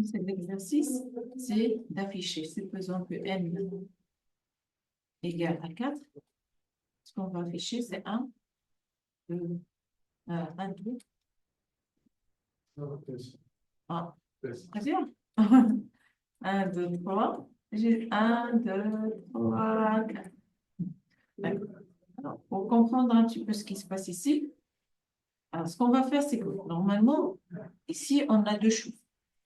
C'est l'exercice, c'est d'afficher. Supposons que n égale à 4. Ce qu'on va afficher, c'est 1, 2, 1, 2, 1. Très bien. 1, 2, 3. J'ai 1, 2, 3, 4. D'accord. Alors, pour comprendre un petit peu ce qui se passe ici, alors, ce qu'on va faire, c'est que normalement, ici, on a deux choses.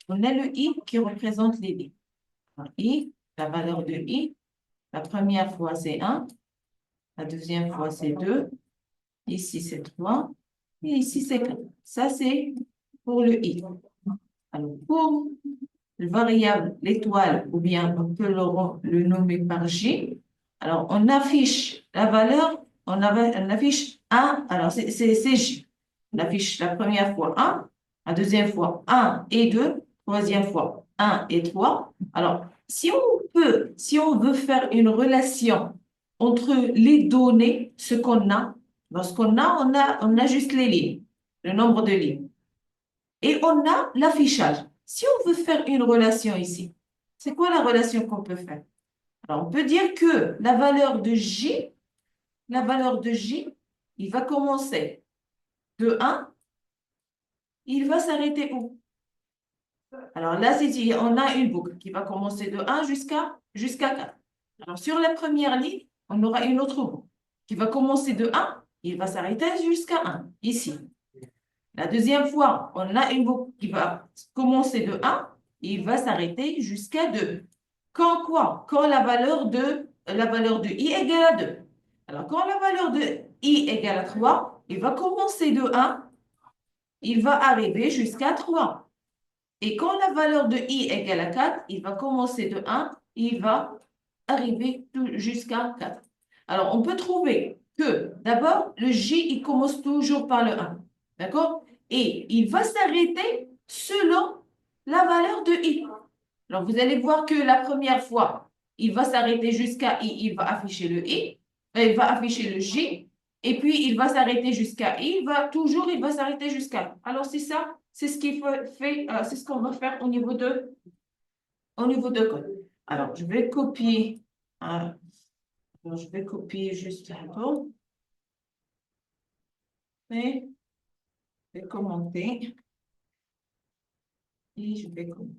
On a le i qui représente les lignes. Alors, i, la valeur de i, la première fois, c'est 1. La deuxième fois, c'est 2. Ici, c'est 3. Et ici, c'est 4. Ça, c'est pour le i. Alors, pour le variable, l'étoile, ou bien on peut le nommer par j. Alors, on affiche la valeur, on affiche 1. Alors, c'est j. On affiche la première fois 1, la deuxième fois 1 et 2, troisième fois 1 et 3. Alors, si on veut faire une relation entre les données, ce qu'on a, lorsqu'on on a juste les lignes, le nombre de lignes. Et on a l'affichage. Si on veut faire une relation ici, c'est quoi la relation qu'on peut faire? Alors, on peut dire que la valeur de J, il va commencer de 1, il va s'arrêter où? Alors là, on a une boucle qui va commencer de 1 jusqu'à 4. Alors, sur la première ligne, on aura une autre boucle qui va commencer de 1, il va s'arrêter jusqu'à 1, ici. La deuxième fois, on a une boucle qui va commencer de 1, il va s'arrêter jusqu'à 2. Quand quoi? Quand la valeur de i égale à 2. Alors, quand la valeur de i égale à 3, il va commencer de 1, il va arriver jusqu'à 3. Et quand la valeur de i égale à 4, il va commencer de 1, il va arriver jusqu'à 4. Alors, on peut trouver que d'abord, le j, il commence toujours par le 1. D'accord? Et il va s'arrêter selon la valeur de i. Alors, vous allez voir que la première fois, il va s'arrêter jusqu'à i, il va afficher le i, il va afficher le j, et puis il va s'arrêter jusqu'à i, il va s'arrêter jusqu'à i. Alors, c'est ça, c'est ce qu'il fait, c'est ce qu'on va faire au niveau de code. Alors, je vais copier, juste un peu, et je vais commenter, et je vais commenter.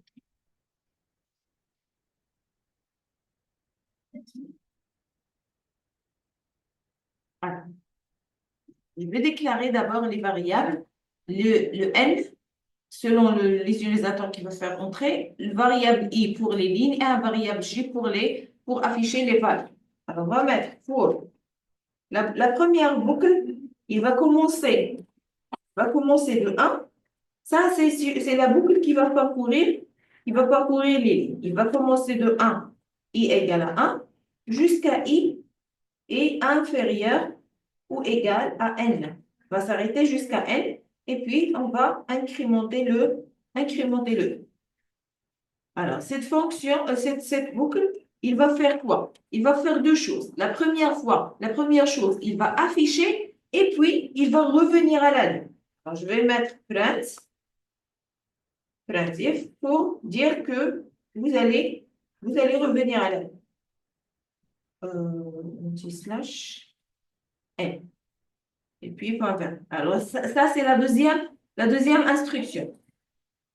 Voilà. Je vais déclarer d'abord les variables, le n, selon les utilisateurs qui veulent faire entrer, le variable i pour les lignes et un variable j pour afficher les valeurs. Alors, on va mettre pour la première boucle, il va commencer de 1. Ça, c'est la boucle qui va parcourir les lignes. Il va commencer de 1, i égale à 1, jusqu'à i est inférieur ou égal à n. On va s'arrêter jusqu'à n, et puis on va incrémenter le. Alors, cette fonction, cette boucle, il va faire quoi? Il va faire deux choses. La première chose, il va afficher, et puis il va revenir à la ligne. Alors, je vais mettre printf pour dire que vous allez revenir à la ligne. Slash n. Et puis, voilà. Alors, ça c'est la deuxième instruction.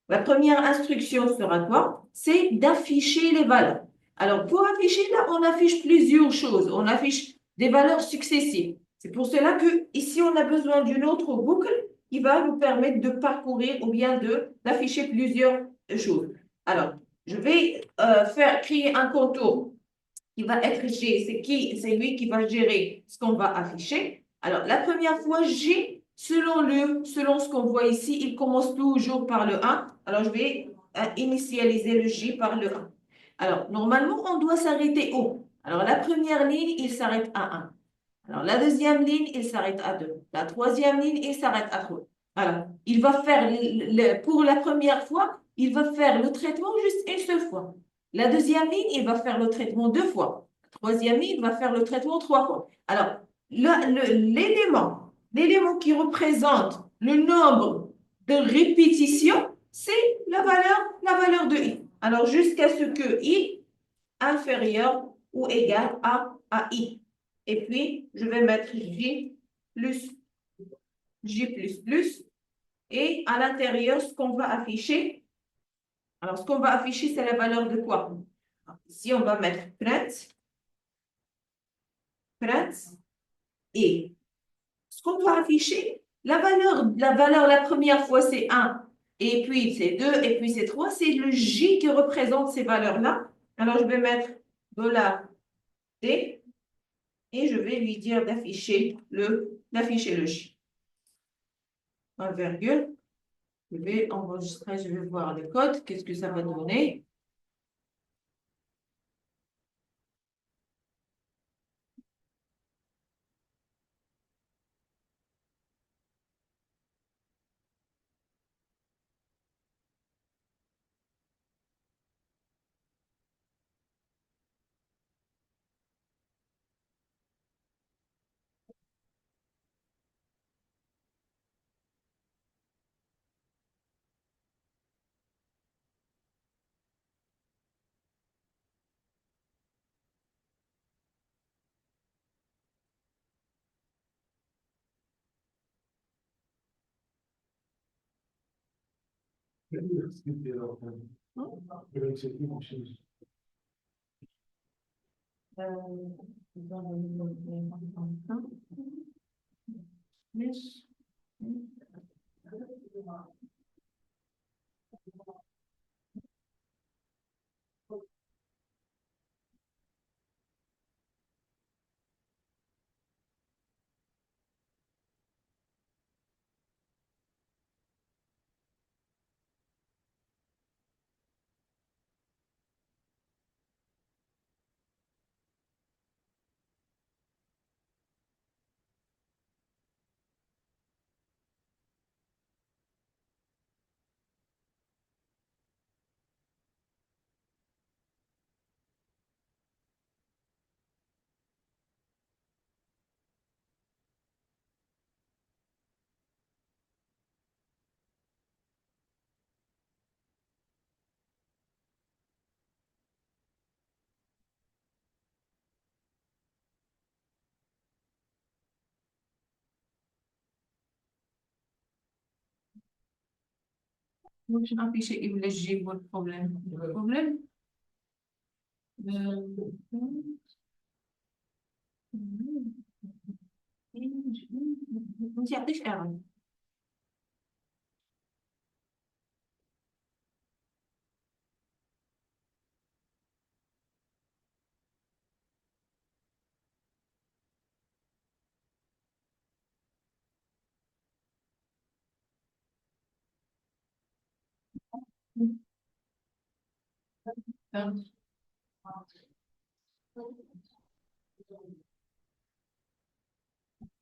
La première instruction sera quoi? C'est d'afficher les valeurs. Alors, pour afficher, là, on affiche plusieurs choses. On affiche des valeurs successives. C'est pour cela que ici, on a besoin d'une autre boucle qui va nous permettre de parcourir ou bien d'afficher plusieurs choses. Alors, je vais créer un contour qui va être G. C'est lui qui va gérer ce qu'on va afficher. Alors, la première fois, G, selon ce qu'on voit ici, il commence toujours par le 1. Alors, je vais initialiser le J par le 1. Alors, normalement, on doit s'arrêter où? Alors, la première ligne, il s'arrête à 1. Alors, la deuxième ligne, il s'arrête à 2. La troisième ligne, il s'arrête à 3. Alors, il va faire, pour la première fois, il va faire le traitement juste une seule fois. La deuxième ligne, il va faire le traitement 2 fois. La troisième ligne, il va faire le traitement 3 fois. Alors, l'élément qui représente le nombre de répétitions, c'est la valeur de I. Alors, jusqu'à ce que I inférieur ou égal à I. Et puis, je vais mettre J++. Et à l'intérieur, ce qu'on va afficher, alors ce qu'on va afficher, c'est la valeur de quoi? Ici, on va mettre print, et ce qu'on va afficher, la première fois, c'est 1, et puis c'est 2, et puis c'est 3. C'est le J qui représente ces valeurs-là. Alors, je vais mettre $D, et je vais lui dire d'afficher le J. Un virgule. Je vais enregistrer, je vais voir le code. Qu'est-ce que ça va donner? Donc, je vais afficher le J pour le problème. Le problème, انت يعطيش ايرور.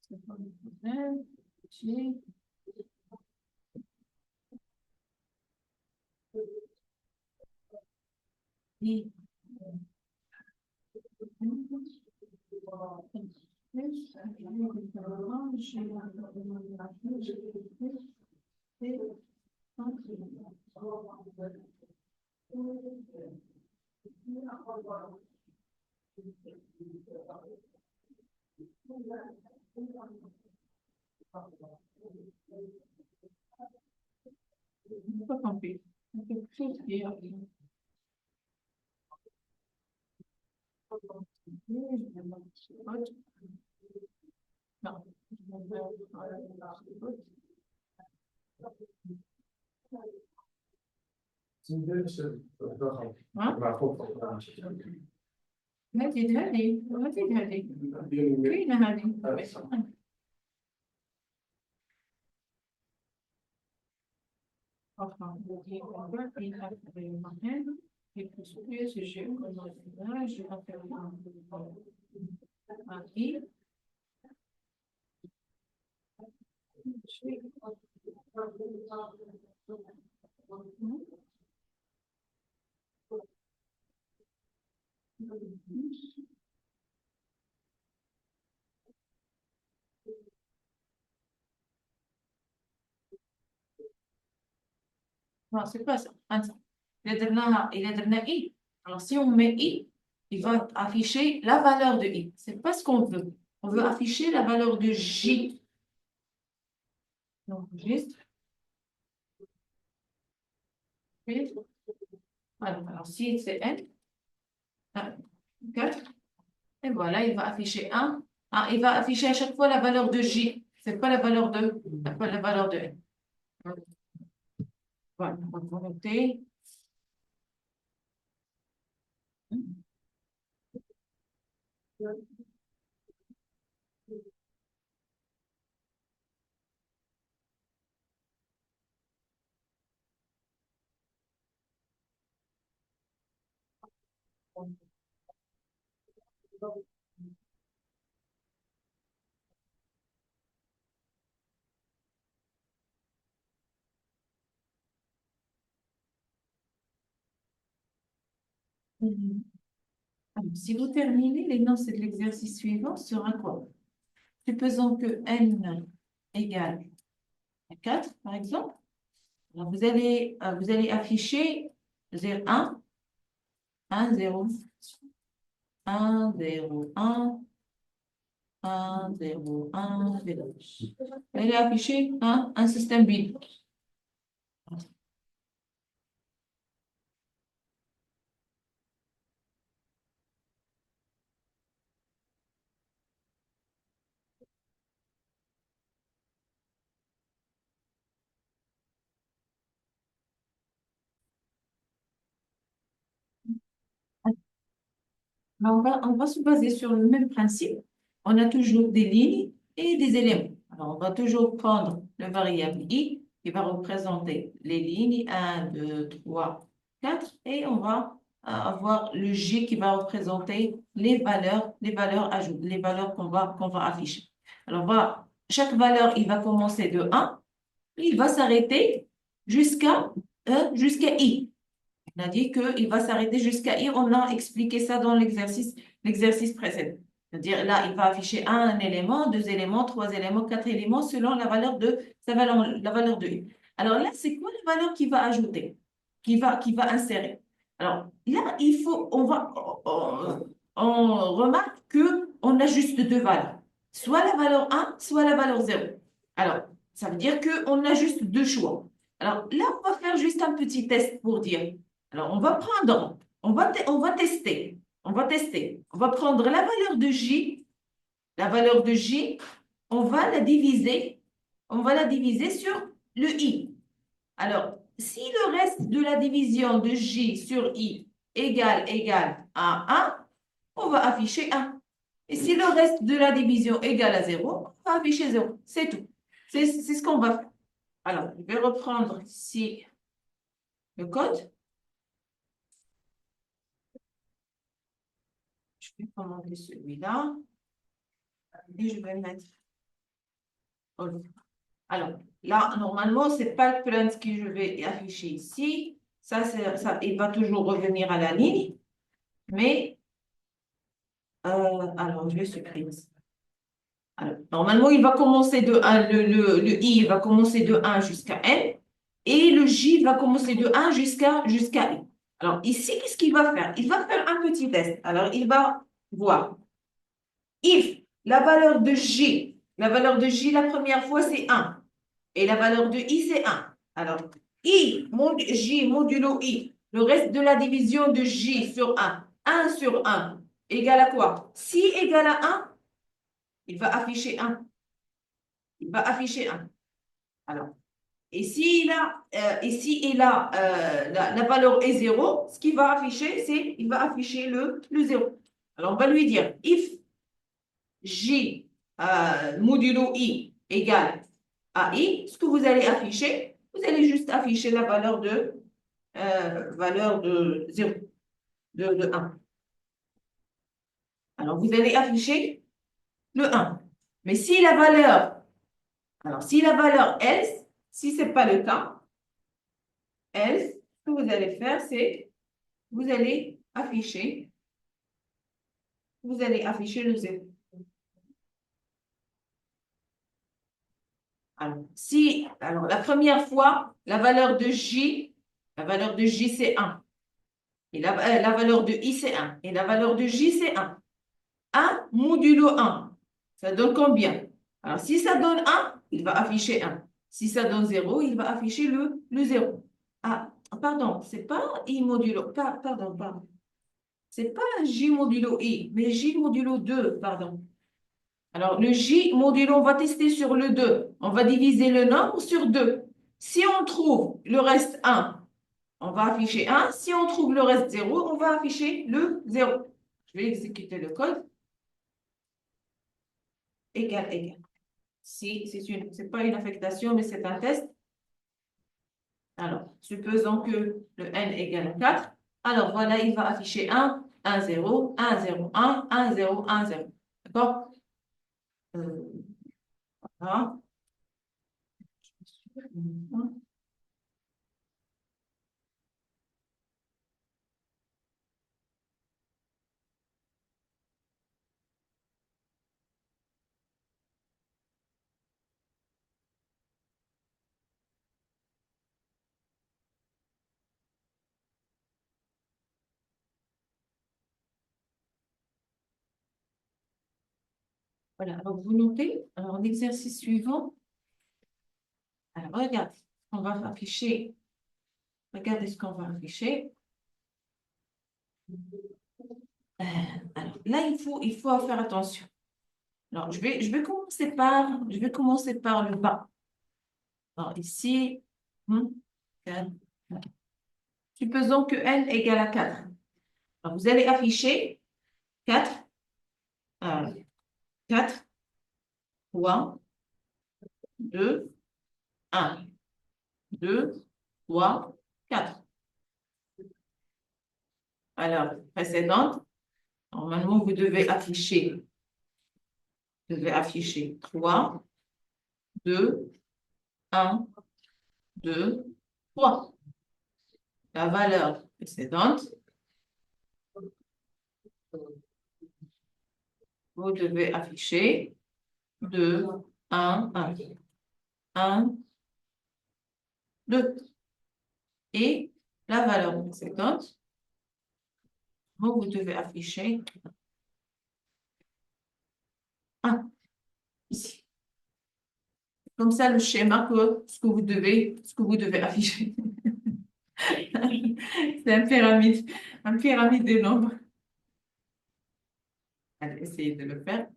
C'est pas le problème. J, I, pas compris. Quelque chose qui est non. هذه كاينة هذه. Enfin, on voit qu'il y a des moyens, et puis ce jeu, je vais faire un i. Non, c'est pas ça. Attends. Il est donné I. Alors, si on met I, il va afficher la valeur de I. C'est pas ce qu'on veut. On veut afficher la valeur de J. Donc, juste. Alors, si c'est N, 4, et voilà, il va afficher 1. Ah, il va afficher à chaque fois la valeur de J. C'est pas la valeur de, pas la valeur de N. Voilà, on va noter. Alors, si vous terminez, l'énoncé de l'exercice suivant sera quoi? Supposons que n égale 4, par exemple. Alors, vous allez afficher 0, 1, 1, 0, 1, 0, 1, 1, 0, 1, 0. Vous allez afficher un système binaire. On va se baser sur le même principe. On a toujours des lignes et des éléments. Alors, on va toujours prendre le variable i qui va représenter les lignes 1, 2, 3, 4 et on va avoir le j qui va représenter les valeurs ajoutées, les valeurs qu'on va afficher. Alors, chaque valeur, il va commencer de 1 et il va s'arrêter jusqu'à i. On a dit qu'il va s'arrêter jusqu'à I. On a expliqué ça dans l'exercice précédent. C'est-à-dire là, il va afficher un élément, deux éléments, trois éléments, quatre éléments selon la valeur de la valeur de I. Alors là, c'est quoi la valeur qu'il va ajouter, qui va insérer? Alors là, on remarque que on a juste deux valeurs, soit la valeur 1, soit la valeur 0. Alors, ça veut dire qu'on a juste deux choix. Alors là, on va faire juste un petit test pour dire. Alors, on va tester. On va tester. On va prendre la valeur de J. La valeur de J, on va la diviser. On va la diviser sur le I. Alors, si le reste de la division de J sur I égale à 1, on va afficher 1. Et si le reste de la division égale à 0, on va afficher 0. C'est tout. C'est ce qu'on va faire. Alors, je vais reprendre ici le code. Je vais commenter celui-là et je vais mettre. Alors, là, normalement, ce n'est pas le plan que je vais afficher ici. Ça, il va toujours revenir à la ligne. Mais, alors, je vais supprimer ça. Alors, normalement, il va commencer de 1, le I va commencer de 1 jusqu'à N. Et le J va commencer de 1 jusqu'à I. Alors, ici, qu'est-ce qu'il va faire? Il va faire un petit test. Alors, il va voir. If la valeur de J, la première fois, c'est 1. Et la valeur de I, c'est 1. Alors, J modulo I, le reste de la division de J sur 1 sur 1, égale à quoi? Si égale à 1, il va afficher 1. Il va afficher 1. Alors, et si la valeur est 0, ce qu'il va afficher, il va afficher le 0. Alors, on va lui dire, if J modulo I égale à I, ce que vous allez afficher, vous allez juste afficher la valeur de 0, de 1. Alors, vous allez afficher le 1. Mais si la valeur, else, si ce n'est pas le cas, else, ce que vous allez faire, c'est vous allez afficher le 0. Alors, la première fois, la valeur de J La valeur de J, c'est 1. Et la valeur de I, c'est 1. Et la valeur de J, c'est 1. 1 modulo 1. Ça donne combien? Alors, si ça donne 1, il va afficher 1. Si ça donne 0, il va afficher le 0. Ah, pardon, c'est pas I modulo. Pardon, pardon. C'est pas J modulo I, mais J modulo 2, pardon. Alors, le J modulo, on va tester sur le 2. On va diviser le nombre sur 2. Si on trouve le reste 1, on va afficher 1. Si on trouve le reste 0, on va afficher le 0. Je vais exécuter le code. Égal, égal. Si, c'est pas une affectation, mais c'est un test. Alors, supposons que le n égale 4. Alors, voilà, il va afficher 1, 1, 0, 1, 0, 1, 1, 0, 1, 0. D'accord? Voilà. Voilà, alors vous notez, alors l'exercice suivant, alors regardez, on va afficher, regardez ce qu'on va afficher. Alors là, il faut faire attention. Alors, je vais commencer par le bas. Alors ici, 4. Supposons que n égale à 4. Alors, vous allez afficher 4, 4, 3, 2, 1, 2, 3, 4. Alors, précédente, normalement, vous devez afficher 3, 2, 1, 2, 3. La valeur précédente, vous devez afficher 2, 1, 1, 1, 2. Et la valeur précédente, vous devez afficher 1 ici. Comme ça, le schéma ce que vous devez afficher. C'est un pyramide de nombres. Allez, essayez de le faire.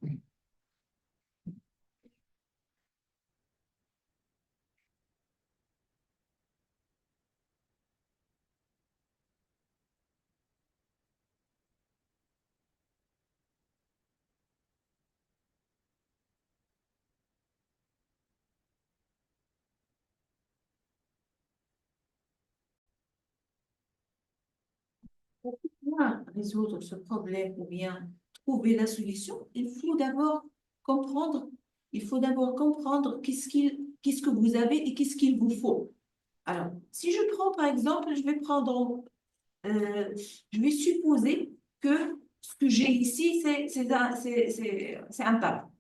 Pour pouvoir résoudre ce problème ou bien trouver la solution, il faut d'abord comprendre qu'est-ce que vous avez et qu'est-ce qu'il vous faut. Alors, si je prends par exemple, je vais supposer que ce que j'ai ici, c'est un tableau.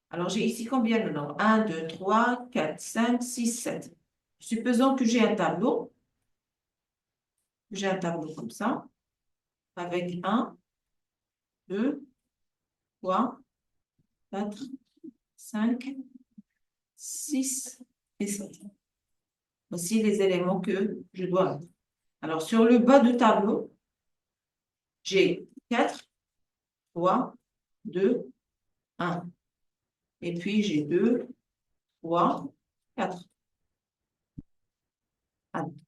Alors, j'ai ici combien de nombres? 1, 2, 3, 4, 5, 6, 7. Supposons que j'ai un tableau. J'ai un tableau comme ça, avec 1, 2, 3, 4, 5, 6 et 7. Voici les éléments que je dois mettre. Alors, sur le bas du tableau, j'ai 4, 3, 2, 1. Et puis, j'ai 2, 3, 4.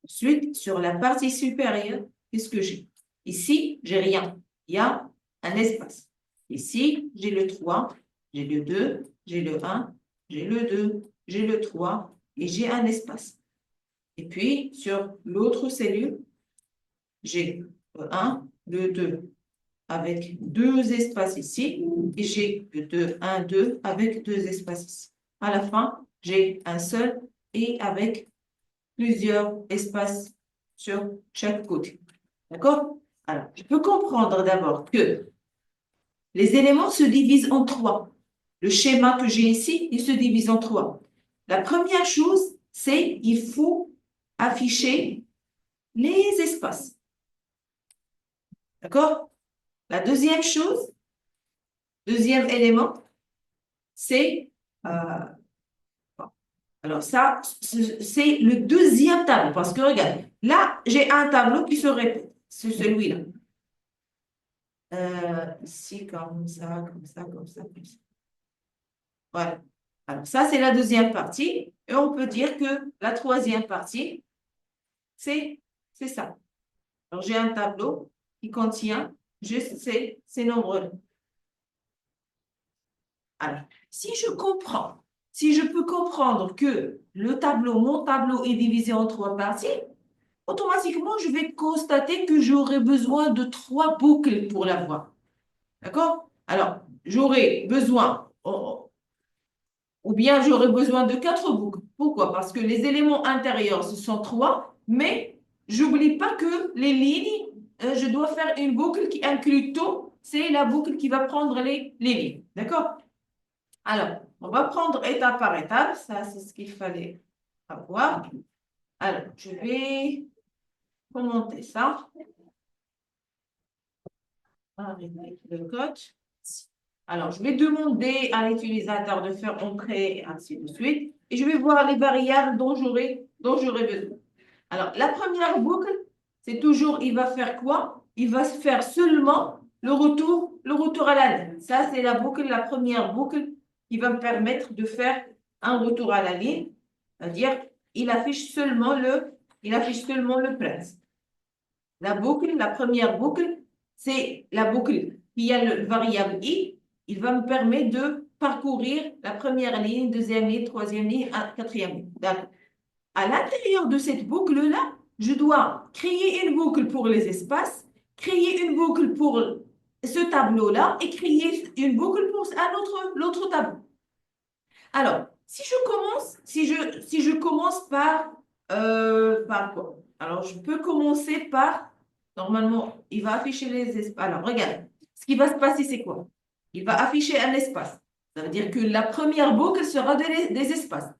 Ensuite, sur la partie supérieure, qu'est-ce que j'ai? Ici, j'ai rien. Il y a un espace. Ici, j'ai le 3, j'ai le 2, j'ai le 1, j'ai le 2, j'ai le 3 et j'ai un espace. Et puis, sur l'autre cellule, j'ai le 1, le 2 avec deux espaces ici et j'ai le 2, 1, 2 avec deux espaces ici. À la fin, j'ai un seul et avec plusieurs espaces sur chaque côté. D'accord? Alors, je peux comprendre d'abord que les éléments se divisent en trois. Le schéma que j'ai ici, il se divise en trois. La première chose, c'est qu'il faut afficher les espaces. D'accord? La deuxième chose, deuxième élément, c'est... alors ça, c'est le deuxième tableau. Parce que regarde, là, j'ai un tableau qui se répète. C'est celui-là. Ici, comme ça, comme ça, comme ça, comme ça. Voilà. Alors ça, c'est la deuxième partie. Et on peut dire que la troisième partie, c'est ça. Alors, j'ai un tableau qui contient juste ces nombres-là. Alors, si je peux comprendre que mon tableau est divisé en trois parties, automatiquement, je vais constater que j'aurai besoin de trois boucles pour l'avoir. D'accord? Alors, j'aurai besoin, ou bien j'aurai besoin de quatre boucles. Pourquoi? Parce que les éléments intérieurs, ce sont trois, mais j'oublie pas que les lignes, je dois faire une boucle qui inclut tout. C'est la boucle qui va prendre les lignes. D'accord? Alors, on va prendre étape par étape. Ça, c'est ce qu'il fallait avoir. Alors, je vais commenter ça. Arrêter le code. Alors, je vais demander à l'utilisateur de faire entrer, ainsi de suite. Et je vais voir les variables dont j'aurai besoin. Alors, la première boucle, c'est toujours, il va faire quoi? Il va se faire seulement le retour à la ligne. Ça, c'est la première boucle qui va me permettre de faire un retour à la ligne. C'est-à-dire, il affiche seulement le prince. La première boucle, c'est la boucle qui a le variable i. Il va me permettre de parcourir la première ligne, deuxième ligne, troisième ligne, quatrième ligne. D'accord. À l'intérieur de cette boucle-là, je dois créer une boucle pour les espaces, créer une boucle pour ce tableau-là et créer une boucle pour l'autre tableau. Alors, si je commence par quoi? Alors, je peux commencer par, normalement, il va afficher les espaces. Alors, regarde, ce qui va se passer, c'est quoi? Il va afficher un espace. Ça veut dire que la première boucle sera des espaces.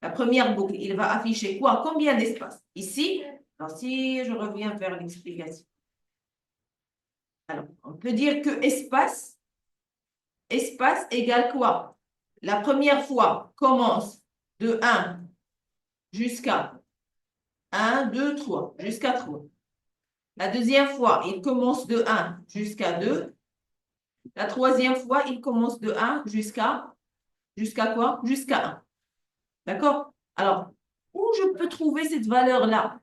La première boucle, il va afficher quoi? Combien d'espaces? Ici, alors si je reviens vers l'explication. Alors, on peut dire que espace égale quoi? La première fois commence de 1 jusqu'à 1, 2, 3, jusqu'à 3. La deuxième fois, il commence de 1 jusqu'à 2. La troisième fois, il commence de 1 jusqu'à quoi? Jusqu'à 1. D'accord? Alors, où je peux trouver cette valeur-là?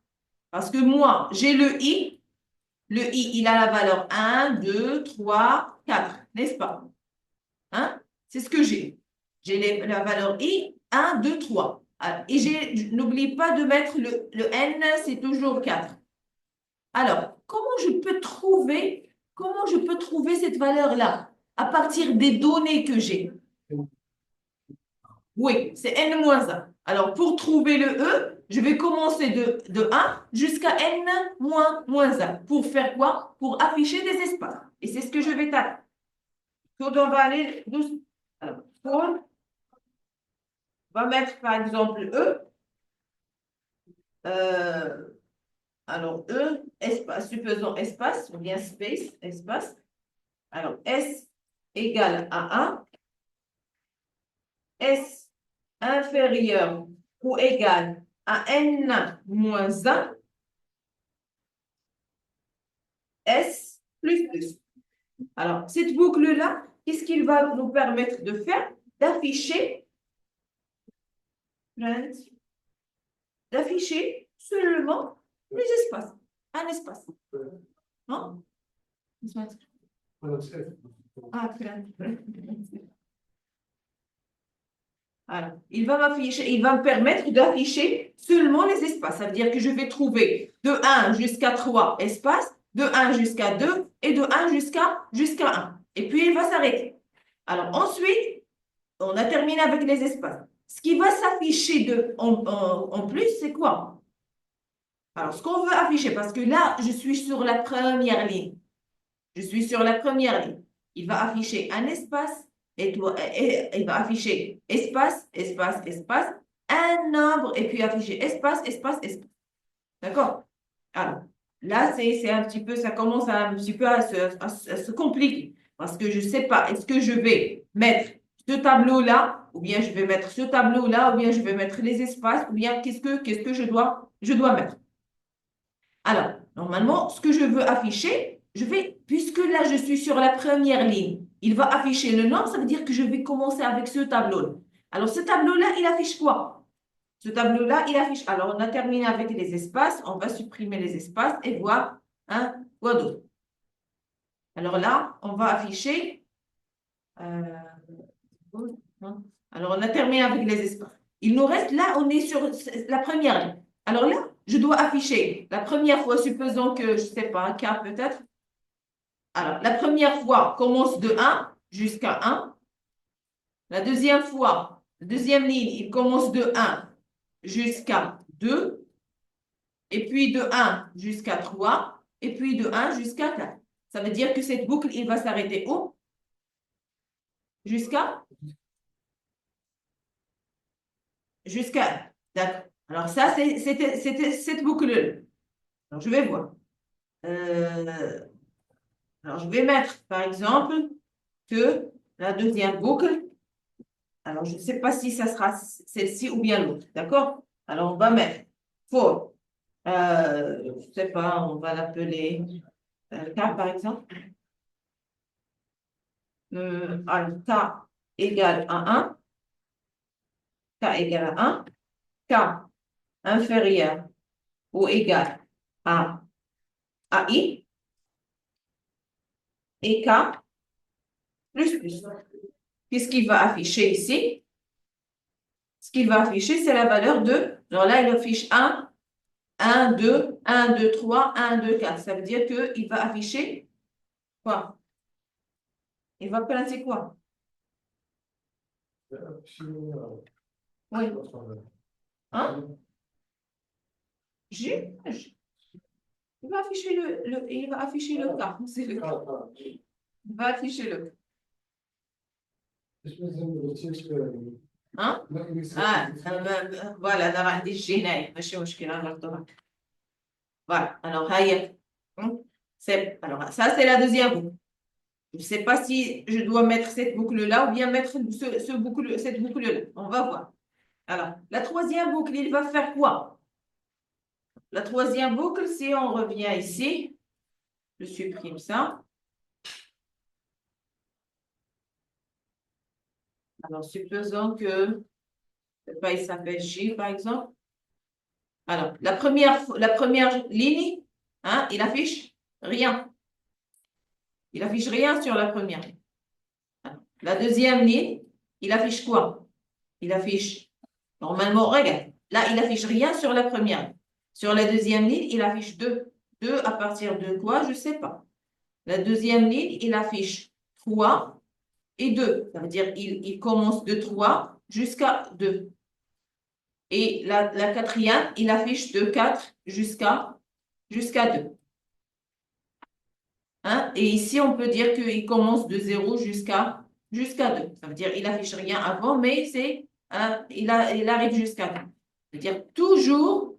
Parce que moi, j'ai le i. Le i, il a la valeur 1, 2, 3, 4, n'est-ce pas? Hein? C'est ce que j'ai. J'ai la valeur i, 1, 2, 3. Et n'oublie pas de mettre le n, c'est toujours 4. Alors, comment je peux trouver cette valeur-là à partir des données que j'ai? Oui, c'est n-1. Alors, pour trouver le e, je vais commencer de 1 jusqu'à n-1 pour faire quoi? Pour afficher des espaces. Et c'est ce que je vais taper. Donc, on va aller doucement. Alors, on va mettre par exemple e. Alors, e, espace, supposons espace, ou bien space, espace. Alors, s égale à 1. S inférieur ou égal à n-1, S plus. Alors, cette boucle-là, qu'est-ce qu'il va nous permettre de faire? D'afficher seulement les espaces. Un espace. Non? Ah, alors, il va me permettre d'afficher seulement les espaces. Ça veut dire que je vais trouver de 1 jusqu'à 3 espaces, de 1 jusqu'à 2 et de 1 jusqu'à 1. Et puis, il va s'arrêter. Alors, ensuite, on a terminé avec les espaces. Ce qui va s'afficher en plus, c'est quoi? Alors, ce qu'on veut afficher, parce que là, je suis sur la première ligne. Je suis sur la première ligne. Il va afficher un espace et il va afficher espace, un nombre et puis afficher espace. D'accord? Alors, là, c'est un petit peu, ça commence un petit peu à se compliquer. Parce que je ne sais pas, est-ce que je vais mettre ce tableau-là, ou bien je vais mettre ce tableau-là, ou bien je vais mettre les espaces, ou bien qu'est-ce que je dois mettre. Alors, normalement, ce que je veux afficher, puisque là, je suis sur la première ligne, il va afficher le nom, ça veut dire que je vais commencer avec ce tableau-là. Alors, ce tableau-là, il affiche quoi? Ce tableau-là, il affiche. Alors, on a terminé avec les espaces. On va supprimer les espaces et voir quoi d'autre. Alors là, on va afficher. Alors, on a terminé avec les espaces. Il nous reste, là, on est sur la première ligne. Alors là, je dois afficher la première fois, supposons que, je ne sais pas, un cas peut-être. Alors, la première fois commence de 1 jusqu'à 1. La deuxième fois, la deuxième ligne, il commence de 1 jusqu'à 2. Et puis de 1 jusqu'à 3. Et puis de 1 jusqu'à 4. Ça veut dire que cette boucle, il va s'arrêter où? Jusqu'à? Jusqu'à. D'accord. Alors ça, c'était cette boucle-là. Alors, je vais voir. Alors, je vais mettre, par exemple, que la deuxième boucle, alors je ne sais pas si ça sera celle-ci ou bien l'autre, d'accord? Alors, on va mettre for, je ne sais pas, on va l'appeler K, par exemple. Alors, K égale à 1, K égale à 1, K inférieur ou égal à AI et K plus plus. Qu'est-ce qu'il va afficher ici? Ce qu'il va afficher, c'est la valeur de, alors là, il affiche 1, 1, 2, 1, 2, 3, 1, 2, 4. Ça veut dire qu'il va afficher quoi? Il va placer quoi? Oui. Hein? J. Il va afficher il va afficher le K. C'est le K. Il va afficher le K. ها؟ فوالا انا ما عنديش شي هنايا ماشي مشكل نغلطوها. Voilà, alors هيا. Alors ça c'est la deuxième boucle. Je ne sais pas si je dois mettre cette boucle-là ou bien mettre cette boucle-là. On va voir. Alors, la troisième boucle, il va faire quoi? La troisième boucle, si on revient ici, je supprime ça. Alors, supposons que, je sais pas, il s'appelle J, par exemple. Alors, la première ligne, il affiche rien. Il affiche rien sur la première ligne. La deuxième ligne, il affiche quoi? Il affiche, normalement, regarde, là, il affiche rien sur la première ligne. Sur la deuxième ligne, il affiche 2. 2 à partir de quoi? Je ne sais pas. La deuxième ligne, il affiche 3 et 2. Ça veut dire il commence de 3 jusqu'à 2. Et la quatrième, il affiche de 4 jusqu'à 2. Et ici, on peut dire qu'il commence de 0 jusqu'à 2. Ça veut dire qu'il n'affiche rien avant, mais il arrive jusqu'à 2. C'est-à-dire toujours,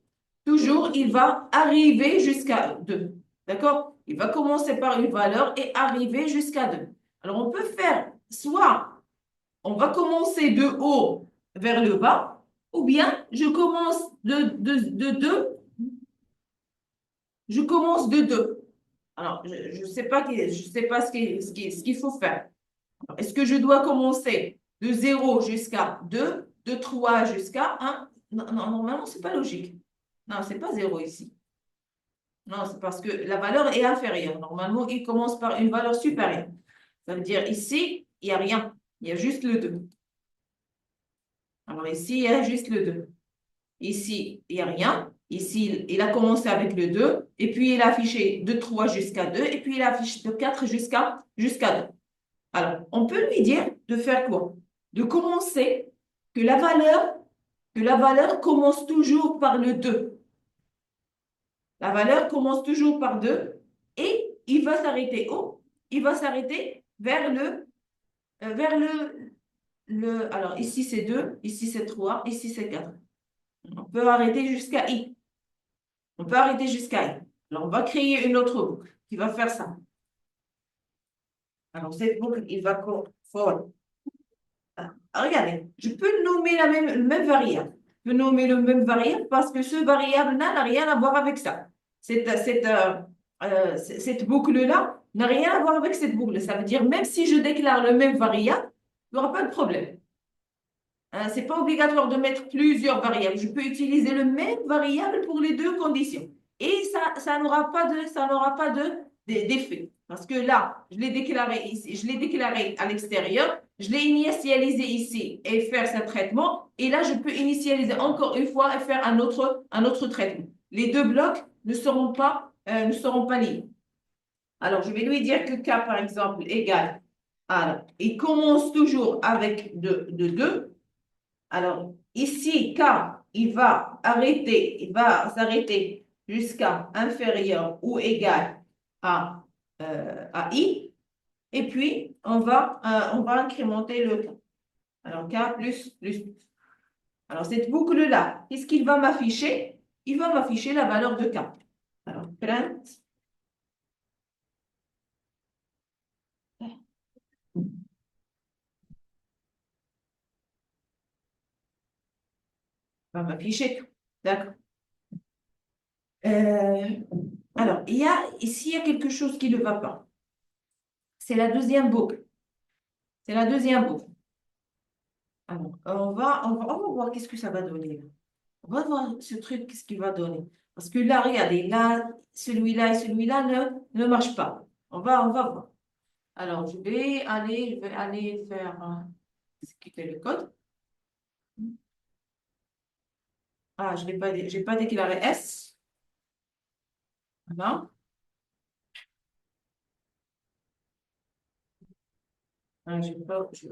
il va arriver jusqu'à 2. D'accord? Il va commencer par une valeur et arriver jusqu'à 2. Alors, on peut faire soit on va commencer de haut vers le bas, ou bien je commence de 2. Je commence de 2. Alors, je ne sais pas, ce qu'il faut faire. Est-ce que je dois commencer de 0 jusqu'à 2, de 3 jusqu'à 1? Non, normalement, ce n'est pas logique. Non, ce n'est pas 0 ici. Non, c'est parce que la valeur est inférieure. Normalement, il commence par une valeur supérieure. Ça veut dire ici, il n'y a rien. Il y a juste le 2. Alors ici, il y a juste le 2. Ici, il n'y a rien. Ici, il a commencé avec le 2. Et puis, il a affiché de 3 jusqu'à 2. Et puis, il a affiché de 4 jusqu'à 2. Alors, on peut lui dire de faire quoi? De commencer, que la valeur commence toujours par le 2. La valeur commence toujours par 2 et il va s'arrêter où? Il va s'arrêter vers alors ici c'est 2, ici c'est 3, ici c'est 4. On peut arrêter jusqu'à I. On peut arrêter jusqu'à I. Alors, on va créer une autre boucle qui va faire ça. Alors, cette boucle, il va for. Regardez, je peux nommer le même variable. Je peux nommer le même variable parce que ce variable-là n'a rien à voir avec ça. Cette boucle-là n'a rien à voir avec cette boucle. Ça veut dire, même si je déclare le même variable, il n'y aura pas de problème. Ce n'est pas obligatoire de mettre plusieurs variables. Je peux utiliser le même variable pour les deux conditions. Et ça n'aura pas d'effet. Parce que là, je l'ai déclaré ici, je l'ai déclaré à l'extérieur, je l'ai initialisé ici et faire ce traitement. Et là, je peux initialiser encore une fois et faire un autre traitement. Les deux blocs ne seront pas liés. Alors, je vais lui dire que K, par exemple, égale. Alors, il commence toujours avec de 2. Alors, ici, K, il va s'arrêter jusqu'à inférieur ou égal à I. Et puis, on va incrémenter le K. Alors, K plus. Alors, cette boucle-là, qu'est-ce qu'il va m'afficher? Il va m'afficher la valeur de K. Alors, print. Va m'afficher. D'accord. Euh, alors, ici, il y a quelque chose qui ne va pas. C'est la deuxième boucle. C'est la deuxième boucle. Alors, on va voir qu'est-ce que ça va donner. On va voir ce truc, qu'est-ce qu'il va donner. Parce que là, regardez, là, celui-là et celui-là ne marchent pas. On va voir. Alors, je vais aller faire exécuter le code. Ah, je n'ai pas déclaré S. Voilà. Ah, j'ai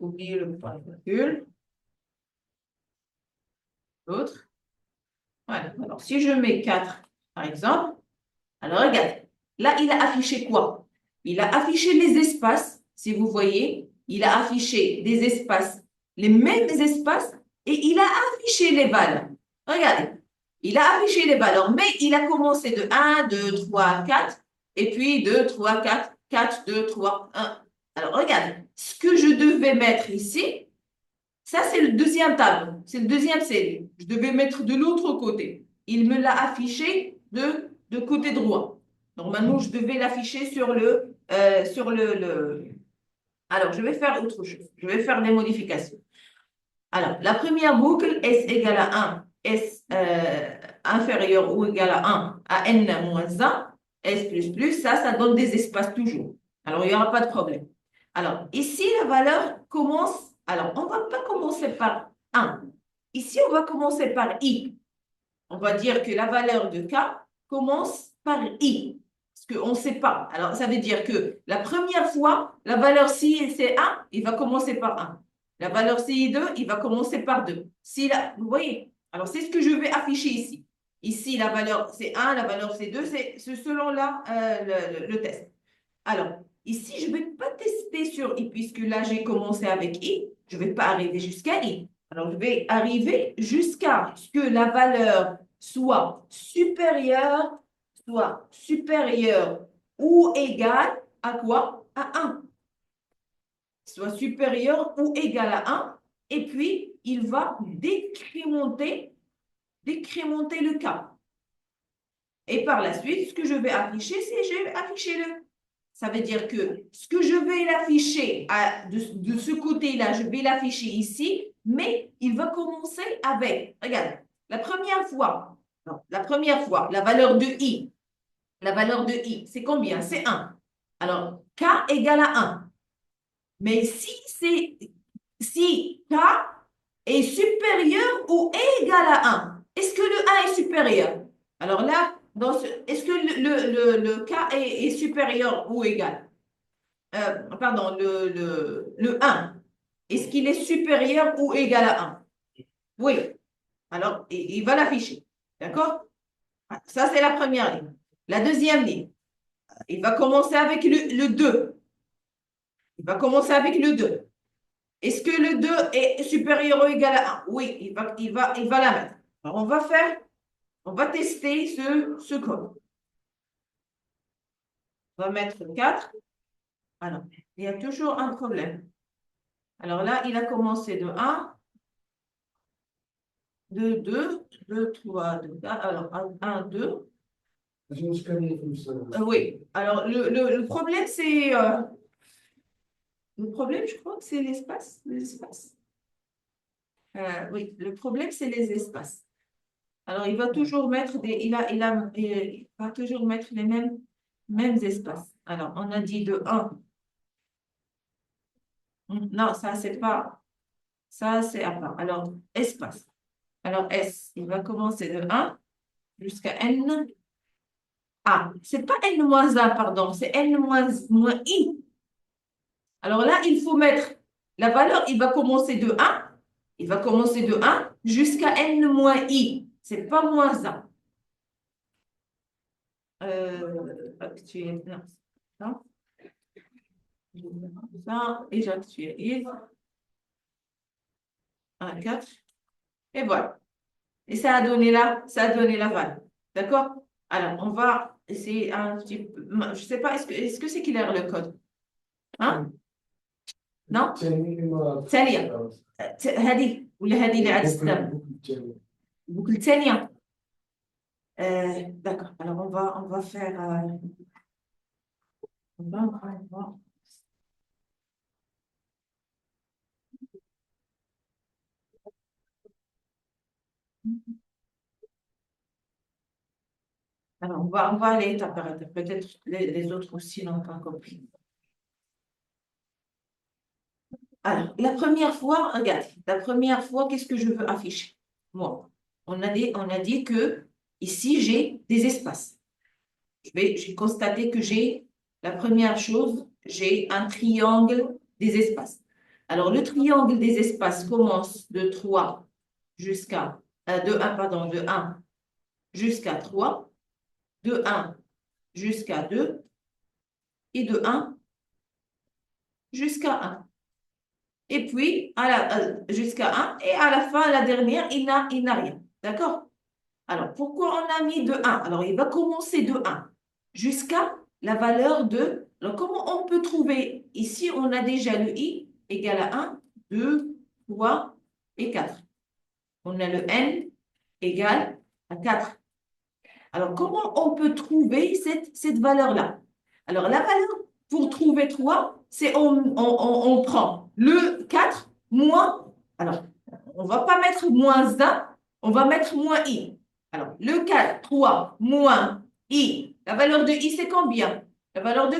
oublié le point virgule. L'autre. Voilà. Alors, si je mets 4, par exemple, alors regardez, là, il a affiché quoi? Il a affiché les espaces, si vous voyez, il a affiché des espaces, les mêmes espaces, et il a affiché les valeurs. Regardez, il a affiché les valeurs, mais il a commencé de 1, 2, 3, 4, et puis 2, 3, 4, 4, 2, 3, 1. Alors, regardez, ce que je devais mettre ici, ça, c'est le deuxième tableau. C'est le deuxième cellule. Je devais mettre de l'autre côté. Il me l'a affiché de côté droit. Normalement, je devais l'afficher sur le. Alors, je vais faire autre chose. Je vais faire des modifications. Alors, la première boucle, S égale à 1, S inférieur ou égal à 1 à N moins 1, S plus plus, ça donne des espaces toujours. Alors, il n'y aura pas de problème. Alors, ici, la valeur commence. Alors, on ne va pas commencer par 1. Ici, on va commencer par I. On va dire que la valeur de K commence par I. Parce qu'on ne sait pas. Alors, ça veut dire que la première fois, la valeur si c'est 1, il va commencer par 1. La valeur CI2, il va commencer par 2. Si vous voyez? Alors, c'est ce que je vais afficher ici. Ici, la valeur c'est 1, la valeur c'est 2, c'est selon le test. Alors, ici, je ne vais pas tester sur I, puisque là, j'ai commencé avec I. Je ne vais pas arriver jusqu'à I. Alors, je vais arriver jusqu'à ce que la valeur soit supérieure ou égale à quoi? À 1. Soit supérieur ou égal à 1. Et puis, il va décrémenter le cas. Et par la suite, ce que je vais afficher, c'est je vais afficher le. Ça veut dire que ce que je vais l'afficher de ce côté-là, je vais l'afficher ici, mais il va commencer avec, regarde, la première fois, la valeur de I, c'est combien? C'est 1. Alors, K égale à 1. Mais si K est supérieur ou égal à 1, est-ce que le 1 est supérieur? Alors là, est-ce que le K est supérieur ou égal? Pardon, le 1. Est-ce qu'il est supérieur ou égal à 1? Oui. Alors, il va l'afficher. D'accord? Ça, c'est la première ligne. La deuxième ligne, il va commencer avec le 2. Il va commencer avec le 2. Est-ce que le 2 est supérieur ou égal à 1? Oui, il va la mettre. Alors, on va tester ce code. On va mettre 4. Alors, il y a toujours un problème. Alors là, il a commencé de 1, de 2, 2, 3, 2, 4. Alors, 1, 2. Oui. Alors, le problème, c'est... le problème, je crois que c'est l'espace. Les espaces. Oui, le problème, c'est les espaces. Alors, il va toujours mettre il va toujours mettre les mêmes espaces. Alors, on a dit de 1. Non, ça, c'est pas... Ça, c'est à part. Alors, espace. Alors, S, il va commencer de 1 jusqu'à N. Ah, c'est pas N-1, pardon, c'est N-I. Alors là, il faut mettre la valeur, il va commencer de 1. Il va commencer de 1 jusqu'à N-I. C'est pas moins 1. Actuel, non. Ça. Ça, et j'actualise. 1, 4. Et voilà. Et ça a donné la valeur. D'accord? Alors, on va essayer un petit peu. Je ne sais pas, est-ce que c'est clair le code? Hein? Non? ثانية هذه ولا هذه اللي عاد تستخدم البوكل الثانية d'accord alors on va faire on va. Alors on va aller étape par étape, peut-être les autres aussi n'ont pas compris. Alors la première fois, regarde, la première fois, qu'est-ce que je veux afficher? Moi, on a dit que ici j'ai des espaces. J'ai constaté que j'ai, la première chose, j'ai un triangle des espaces. Alors, le triangle des espaces commence de 3 jusqu'à, de 1, pardon, de 1 jusqu'à 3, de 1 jusqu'à 2 et de 1 jusqu'à 1. Et puis, jusqu'à 1 et à la fin, la dernière, il n'a rien. D'accord? Alors, pourquoi on a mis de 1? Alors, il va commencer de 1 jusqu'à la valeur de... Alors, comment on peut trouver? Ici, on a déjà le i égal à 1, 2, 3 et 4. On a le n égal à 4. Alors, comment on peut trouver cette valeur-là? Alors, la valeur pour trouver 3, c'est on prend le 4 moins... Alors, on ne va pas mettre moins 1, on va mettre moins i. Alors, le 4, 3, moins i. La valeur de i, c'est combien? La valeur de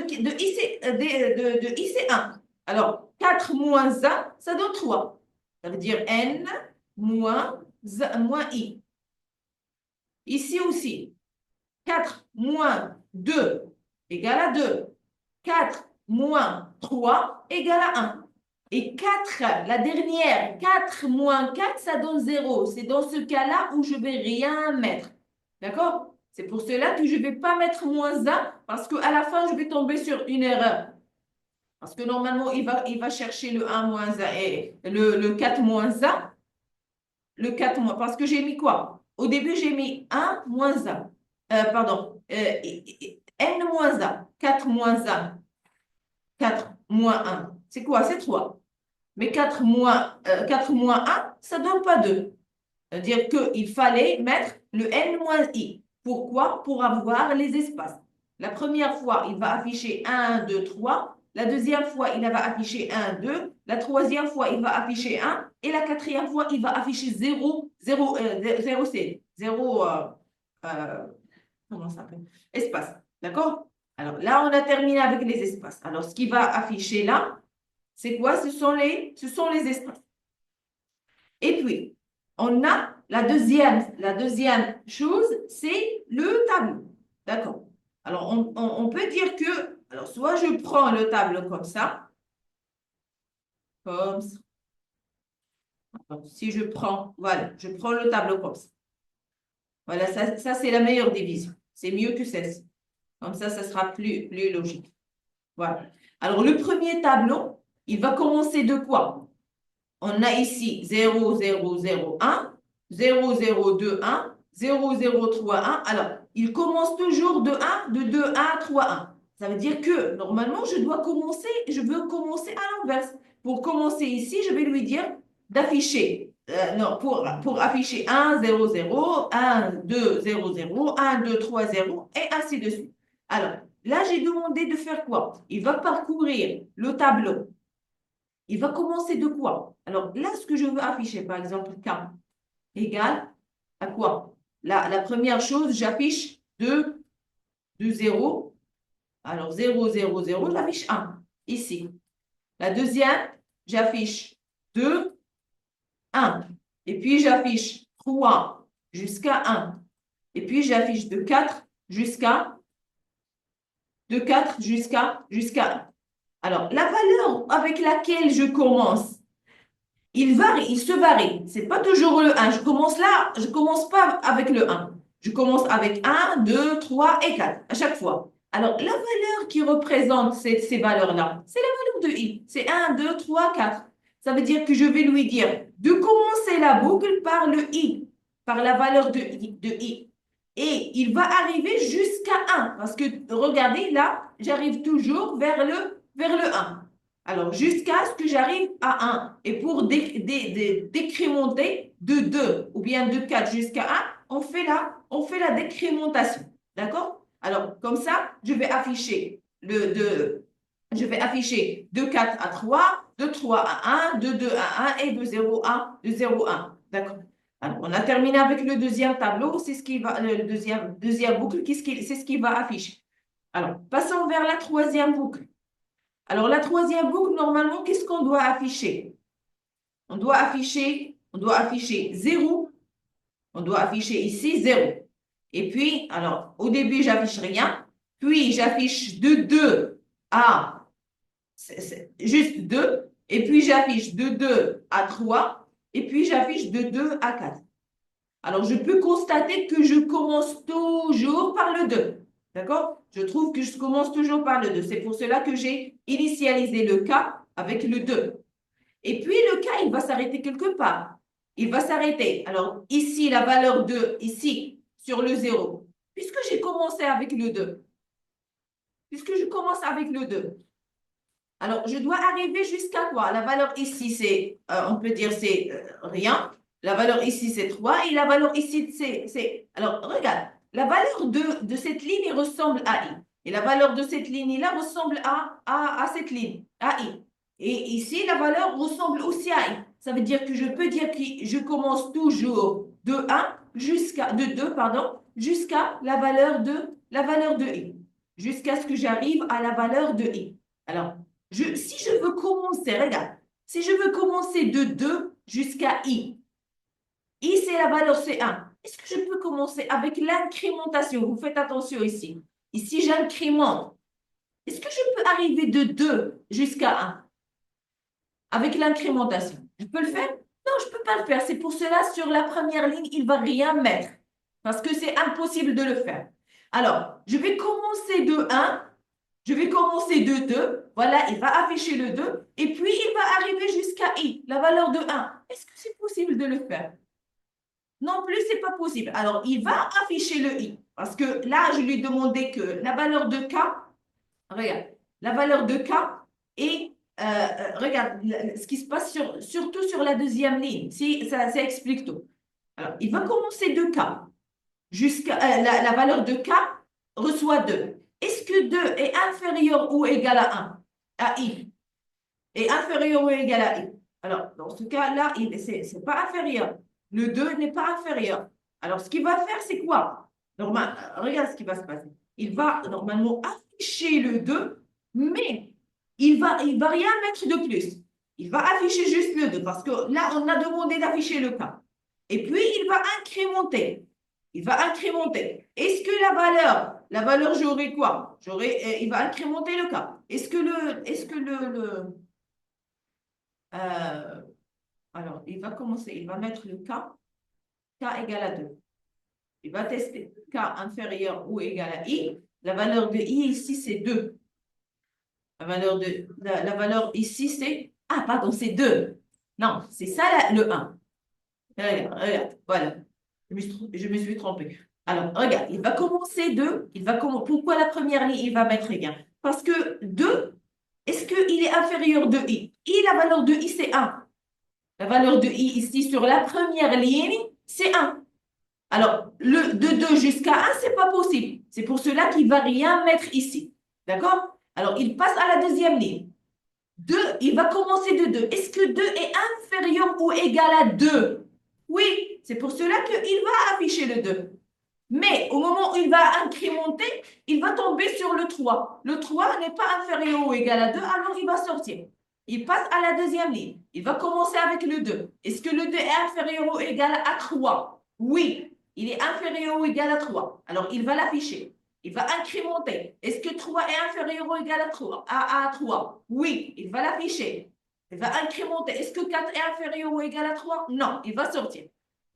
i, c'est 1. Alors, 4 moins 1, ça donne 3. Ça veut dire n moins i. Ici aussi, 4 moins 2 égale à 2. 4 moins 3 égale à 1. Et 4, la dernière, 4 moins 4, ça donne 0. C'est dans ce cas-là où je ne vais rien mettre. D'accord? C'est pour cela que je ne vais pas mettre moins 1, parce qu'à la fin, je vais tomber sur une erreur. Parce que normalement, il va chercher le 1 moins 1 et le 4 moins 1. Le 4 moins, parce que j'ai mis quoi? Au début, j'ai mis 1 moins 1. Pardon, n moins 1. 4 moins 1. 4 moins 1. C'est quoi? C'est 3. Mais 4 moins 1, ça ne donne pas 2. C'est-à-dire qu'il fallait mettre le n moins i. Pourquoi? Pour avoir les espaces. La première fois, il va afficher 1, 2, 3. La deuxième fois, il va afficher 1, 2. La troisième fois, il va afficher 1. Et la quatrième fois, il va afficher 0, 0, 0, 0, comment ça s'appelle? Espace. D'accord? Alors là, on a terminé avec les espaces. Alors, ce qui va afficher là, c'est quoi? Ce sont les espaces. Et puis, on a la deuxième chose, c'est le tableau. D'accord? Alors, on peut dire que, alors, soit je prends le tableau comme ça. Comme ça. Alors, si je prends, voilà, je prends le tableau comme ça. Voilà, ça c'est la meilleure division. C'est mieux que celle-ci. Comme ça sera plus logique. Voilà. Alors, le premier tableau, il va commencer de quoi? On a ici 0, 0, 0, 1, 0, 0, 2, 1, 0, 0, 3, 1. Alors, il commence toujours de 1, de 2, 1, 3, 1. Ça veut dire que normalement, je veux commencer à l'inverse. Pour commencer ici, je vais lui dire d'afficher. Non, pour afficher 1, 0, 0, 1, 2, 0, 0, 1, 2, 3, 0, et ainsi de suite. Alors, là, j'ai demandé de faire quoi? Il va parcourir le tableau. Il va commencer de quoi? Alors, là, ce que je veux afficher, par exemple, K égale à quoi? La première chose, j'affiche 2, 2, 0. Alors, 0, 0, 0, j'affiche 1, ici. La deuxième, j'affiche 2, 1. Et puis, j'affiche 3 jusqu'à 1. Et puis, j'affiche de 4 jusqu'à 1. Alors, la valeur avec laquelle je commence, il se varie. Ce n'est pas toujours le 1. Je commence là, je ne commence pas avec le 1. Je commence avec 1, 2, 3 et 4 à chaque fois. Alors, la valeur qui représente ces valeurs-là, c'est la valeur de i. C'est 1, 2, 3, 4. Ça veut dire que je vais lui dire de commencer la boucle par le i, par la valeur de i. Et il va arriver jusqu'à 1. Parce que, regardez, là, j'arrive toujours vers le 1. Alors, jusqu'à ce que j'arrive à 1. Et pour décrémenter de 2 ou bien de 4 jusqu'à 1, on fait la décrémentation. D'accord? Alors, comme ça, je vais afficher de 4 à 3, de 3 à 1, de 2 à 1 et de 0 à 1. D'accord? Alors, on a terminé avec le deuxième tableau. C'est ce qui va, le deuxième boucle, c'est ce qui va afficher. Alors, passons vers la troisième boucle. Alors, la troisième boucle, normalement, qu'est-ce qu'on doit afficher? On doit afficher 0. On doit afficher ici 0. Et puis, alors, au début, j'affiche rien. Puis, j'affiche de 2 à juste 2. Et puis, j'affiche de 2 à 3. Et puis, j'affiche de 2 à 4. Alors, je peux constater que je commence toujours par le 2. D'accord? Je trouve que je commence toujours par le 2. C'est pour cela que j'ai initialisé le cas avec le 2. Et puis, le cas, il va s'arrêter quelque part. Il va s'arrêter. Alors, ici, la valeur 2, ici, sur le 0. Puisque j'ai commencé avec le 2. Puisque je commence avec le 2. Alors, je dois arriver jusqu'à quoi? La valeur ici, c'est, on peut dire, c'est rien. La valeur ici, c'est 3. Et la valeur ici, c'est... Alors, regarde. La valeur de cette ligne ressemble à i. Et la valeur de cette ligne-là ressemble à cette ligne, à i. Et ici, la valeur ressemble aussi à i. Ça veut dire que je peux dire que je commence toujours de 2, pardon, jusqu'à la valeur de i. Jusqu'à ce que j'arrive à la valeur de i. Alors, si je veux commencer, regarde, si je veux commencer de 2 jusqu'à i, c'est la valeur, c'est 1. Est-ce que je peux commencer avec l'incrémentation? Vous faites attention ici. Ici, j'incrémente. Est-ce que je peux arriver de 2 jusqu'à 1 avec l'incrémentation? Je peux le faire? Non, je ne peux pas le faire. C'est pour cela, sur la première ligne, il ne va rien mettre parce que c'est impossible de le faire. Alors, je vais commencer de 1. Je vais commencer de 2. Voilà, il va afficher le 2. Et puis, il va arriver jusqu'à i, la valeur de 1. Est-ce que c'est possible de le faire? Non plus, ce n'est pas possible. Alors, il va afficher le i. Parce que là, je lui ai demandé que la valeur de k, regarde, la valeur de k est, regarde, ce qui se passe surtout sur la deuxième ligne. Si, ça explique tout. Alors, il va commencer de k. La valeur de k reçoit 2. Est-ce que 2 est inférieur ou égal à 1? À i. Est inférieur ou égal à i? Alors, dans ce cas-là, ce n'est pas inférieur. Le 2 n'est pas inférieur. Alors, ce qu'il va faire, c'est quoi? Regarde ce qui va se passer. Il va normalement afficher le 2, mais il va rien mettre de plus. Il va afficher juste le 2 parce que là, on a demandé d'afficher le cas. Et puis, il va incrémenter. Il va incrémenter. Est-ce que la valeur, j'aurai quoi? Il va incrémenter le cas. Alors, il va commencer, il va mettre le k égale à 2. Il va tester k inférieur ou égal à i. La valeur de i ici, c'est 2. La valeur ici, c'est... Ah, pardon, c'est 2. Non, c'est ça le 1. Regarde, voilà. Je me suis trompée. Alors, regarde, il va commencer de, pourquoi la première ligne, il va mettre rien? Parce que 2, est-ce qu'il est inférieur de i? La valeur de i, c'est 1. La valeur de i ici sur la première ligne, c'est 1. Alors, de 2 jusqu'à 1, c'est pas possible. C'est pour cela qu'il va rien mettre ici. D'accord? Alors, il passe à la deuxième ligne. 2, il va commencer de 2. Est-ce que 2 est inférieur ou égal à 2? Oui, c'est pour cela qu'il va afficher le 2. Mais au moment où il va incrémenter, il va tomber sur le 3. Le 3 n'est pas inférieur ou égal à 2, alors il va sortir. Il passe à la deuxième ligne. Il va commencer avec le 2. Est-ce que le 2 est inférieur ou égal à 3? Oui, il est inférieur ou égal à 3. Alors il va l'afficher. Il va incrémenter. Est-ce que 3 est inférieur ou égal à 3? À 3? Oui, il va l'afficher. Il va incrémenter. Est-ce que 4 est inférieur ou égal à 3? Non, il va sortir.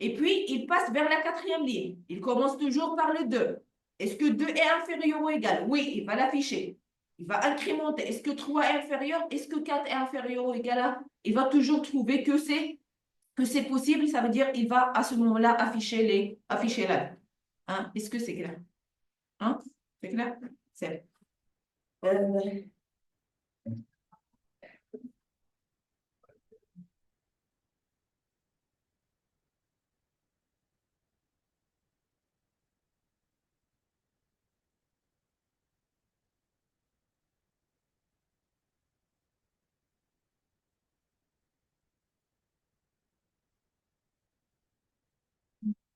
Et puis, il passe vers la quatrième ligne. Il commence toujours par le 2. Est-ce que 2 est inférieur ou égal? Oui, il va l'afficher. Il va incrémenter. Est-ce que 3 est inférieur? Est-ce que 4 est inférieur ou égal à? Il va toujours trouver que c'est possible. Ça veut dire qu'il va à ce moment-là afficher la. Hein? Est-ce que c'est clair? Hein? C'est clair? C'est. Voilà, donc,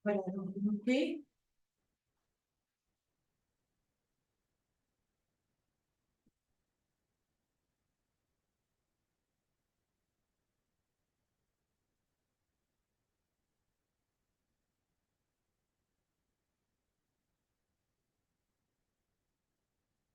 ok.